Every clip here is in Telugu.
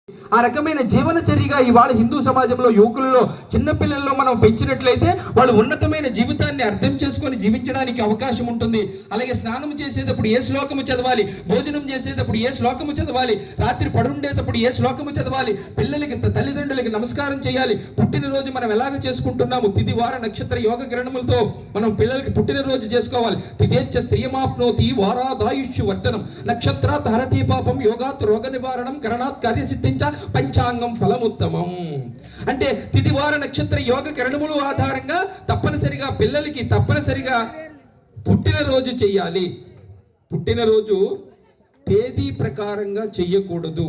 ఆ రకమైన జీవనచర్యగా ఇవాళ హిందూ సమాజంలో యువకులలో చిన్నపిల్లల్లో మనం పెంచినట్లయితే వాళ్ళు ఉన్నతమైన జీవితాన్ని అర్థం చేసుకొని జీవించడానికి అవకాశం ఉంటుంది. అలాగే స్నానం చేసేటప్పుడు ఏ శ్లోకము చదవాలి, భోజనం చేసేటప్పుడు ఏ శ్లోకము చదవాలి, రాత్రి పడుండేటప్పుడు ఏ శ్లోకము చదవాలి, పిల్లలకి తల్లిదండ్రులకి నమస్కారం చేయాలి. పుట్టినరోజు మనం ఎలాగ చేసుకుంటున్నాము, తిథి వార నక్షత్ర యోగ కిరణములతో మనం పిల్లలకి పుట్టినరోజు చేసుకోవాలి. తిథేచ్ఛ శ్రియమాప్నోతి వారాదాయుష్యు వర్ధనం నక్షత్రాత్ హరతి పాపం యోగాత్ రోగ నివారణం కరణాత్ కార్యసిద్ధించ పంచాంగం ఫలముత్తమం. అంటే తిథివార నక్షత్ర యోగ కిరణములు ఆధారంగా తప్పనిసరిగా పిల్లలకి పుట్టినరోజు చెయ్యాలి. పుట్టినరోజు తేదీ ప్రకారంగా చెయ్యకూడదు.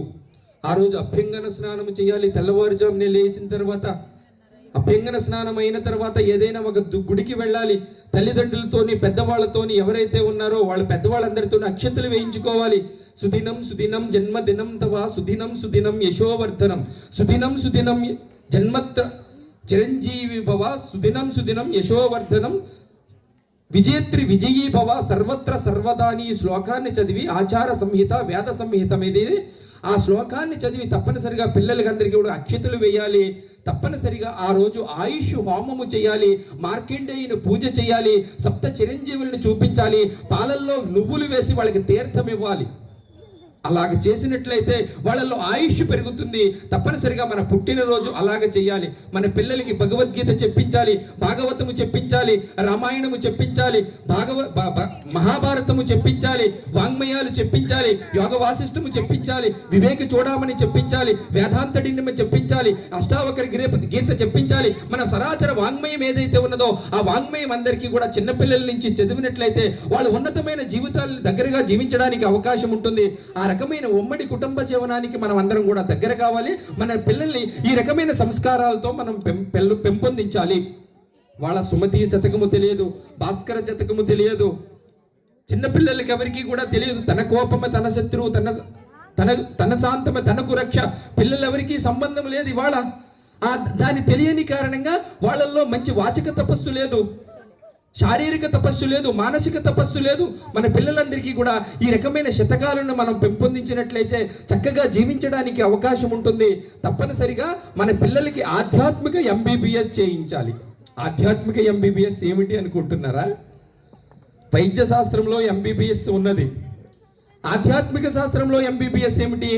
ఆ రోజు అభ్యంగన స్నానం చేయాలి. తెల్లవారుజామునే లేచిన తర్వాత అభ్యంగన స్నానం అయిన తర్వాత ఏదైనా ఒక గుడికి వెళ్ళాలి. తల్లిదండ్రులతోని పెద్దవాళ్ళతోని ఎవరైతే ఉన్నారో వాళ్ళ పెద్దవాళ్ళందరితో అక్షంతలు వేయించుకోవాలి. సుదినం సుదినం జన్మదినం తవ సుదినం సుదినం యశోవర్ధనం సుదినం సుదినం జన్మత్ర చిరంజీవి భవ సుదినం సుదినం యశోవర్ధనం విజేత్రి విజయీ భవ సర్వత్ర సర్వదాని శ్లోకాన్ని చదివి ఆచార సంహిత వేద సంహిత మీద ఆ శ్లోకాన్ని చదివి తప్పనిసరిగా పిల్లలకి అందరికీ కూడా అక్షతలు వేయాలి. తప్పనిసరిగా ఆ రోజు ఆయుష్ హోమము చేయాలి, మార్కండేయుని పూజ చేయాలి, సప్త చిరంజీవులను చూపించాలి, పాలల్లో నువ్వులు వేసి వాళ్ళకి తీర్థం ఇవ్వాలి. అలాగ చేసినట్లయితే వాళ్ళల్లో ఆయుష్ పెరుగుతుంది. తప్పనిసరిగా మన పుట్టినరోజు అలాగ చేయాలి. మన పిల్లలకి భగవద్గీత చెప్పించాలి, భాగవతము చెప్పించాలి, రామాయణము చెప్పించాలి, మహాభారతము చెప్పించాలి, వాంగ్మయాలు చెప్పించాలి, యోగ వాసిష్టము చెప్పించాలి, వివేక చూడమని చెప్పించాలి, వేదాంతడిని చెప్పించాలి, అష్టావకర గీత చెప్పించాలి. మన సరాచర వాంగ్మయం ఏదైతే ఉన్నదో ఆ వాంగ్మయం అందరికీ కూడా చిన్నపిల్లల నుంచి చదివినట్లయితే వాళ్ళు ఉన్నతమైన జీవితాలను దగ్గరగా జీవించడానికి అవకాశం ఉంటుంది. ఆ రకమైన ఉమ్మడి కుటుంబ జీవనానికి మనం అందరం కూడా దగ్గర కావాలి. మన పిల్లల్ని ఈ రకమైన సంస్కారాలతో మనం పెంపొందించాలి. వాళ్ళ సుమతి శతకము తెలియదు, భాస్కర శతకము తెలియదు. చిన్నపిల్లలకి ఎవరికి కూడా తెలియదు. తన కోపమే తన శత్రువు, తన శాంతమే తనకు రక్ష. పిల్లలు ఎవరికి సంబంధం లేదు. ఇవాళ దాని తెలియని కారణంగా వాళ్ళల్లో మంచి వాచక తపస్సు లేదు, శారీరక తపస్సు లేదు, మానసిక తపస్సు లేదు. మన పిల్లలందరికీ కూడా ఈ రకమైన శతకాలను మనం పెంపొందించినట్లయితే చక్కగా జీవించడానికి అవకాశం ఉంటుంది. తప్పనిసరిగా మన పిల్లలకి ఆధ్యాత్మిక ఎంబీబీఎస్ చేయించాలి. ఆధ్యాత్మిక ఎంబీబీఎస్ ఏమిటి అనుకుంటున్నారా? వైద్య శాస్త్రంలో ఎంబీబీఎస్ ఉన్నది. ఆధ్యాత్మిక శాస్త్రంలో ఎంబీబీఎస్ ఏమిటి?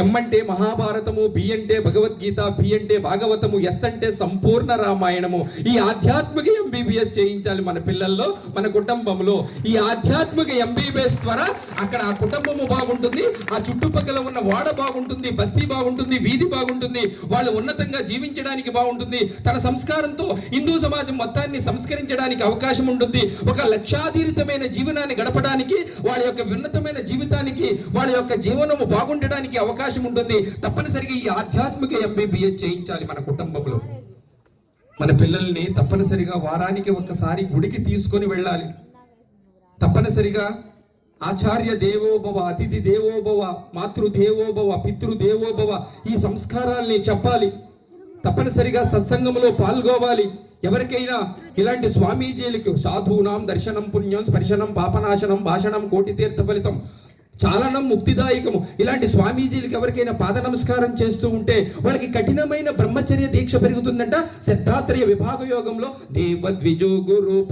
ఎం అంటే మహాభారతము, బి అంటే భగవద్గీత, బి అంటే భాగవతము, ఎస్ అంటే సంపూర్ణ రామాయణము. ఈ ఆధ్యాత్మిక ఎంబీబీఎస్ చేయించాలి మన పిల్లల్లో, మన కుటుంబంలో. ఈ ఆధ్యాత్మిక ఎంబీబీఎస్ ద్వారా అక్కడ ఆ కుటుంబము బాగుంటుంది, ఆ చుట్టుపక్కల ఉన్న వాడ బాగుంటుంది, బస్తీ బాగుంటుంది, వీధి బాగుంటుంది, వాళ్ళు ఉన్నతంగా జీవించడానికి బాగుంటుంది. తన సంస్కారంతో హిందూ సమాజం మొత్తాన్ని సంస్కరించడానికి అవకాశం ఉంటుంది. ఒక లక్ష్యాధీరితమైన జీవనాన్ని గడపడానికి, వాళ్ళ యొక్క ఉన్నతమైన జీవితానికి, వాళ్ళ యొక్క జీవనము బాగుండడానికి అవకాశం ఉంటుంది. తప్పనిసరిగా ఈ ఆధ్యాత్మిక ఎంబీబీఎస్ చేయించాలి మన కుటుంబంలో. మన పిల్లల్ని తప్పనిసరిగా వారానికి ఒక్కసారి గుడికి తీసుకొని వెళ్ళాలి. తప్పనిసరిగా ఆచార్య దేవోభవ, అతిథి దేవోభవ, మాతృదేవోభవ, పితృదేవోభవ ఈ సంస్కారాల్ని చెప్పాలి. తప్పనిసరిగా సత్సంగంలో పాల్గొవాలి. ఎవరికైనా ఇలాంటి స్వామీజీలకు సాధూనాం దర్శనం పుణ్యం స్పర్శనం పాపనాశనం భాషణం కోటి తీర్థ ఫలితం చాలనం ముక్తిదాయకము ఇలాంటి స్వామీజీలకు ఎవరికైనా పాద నమస్కారం చేస్తూ ఉంటే వాళ్ళకి కఠినమైన బ్రహ్మచర్య దీక్ష పెరుగుతుందంట. సిద్ధాత్రేయ విభాగ యోగంలో దేవద్విజో గురు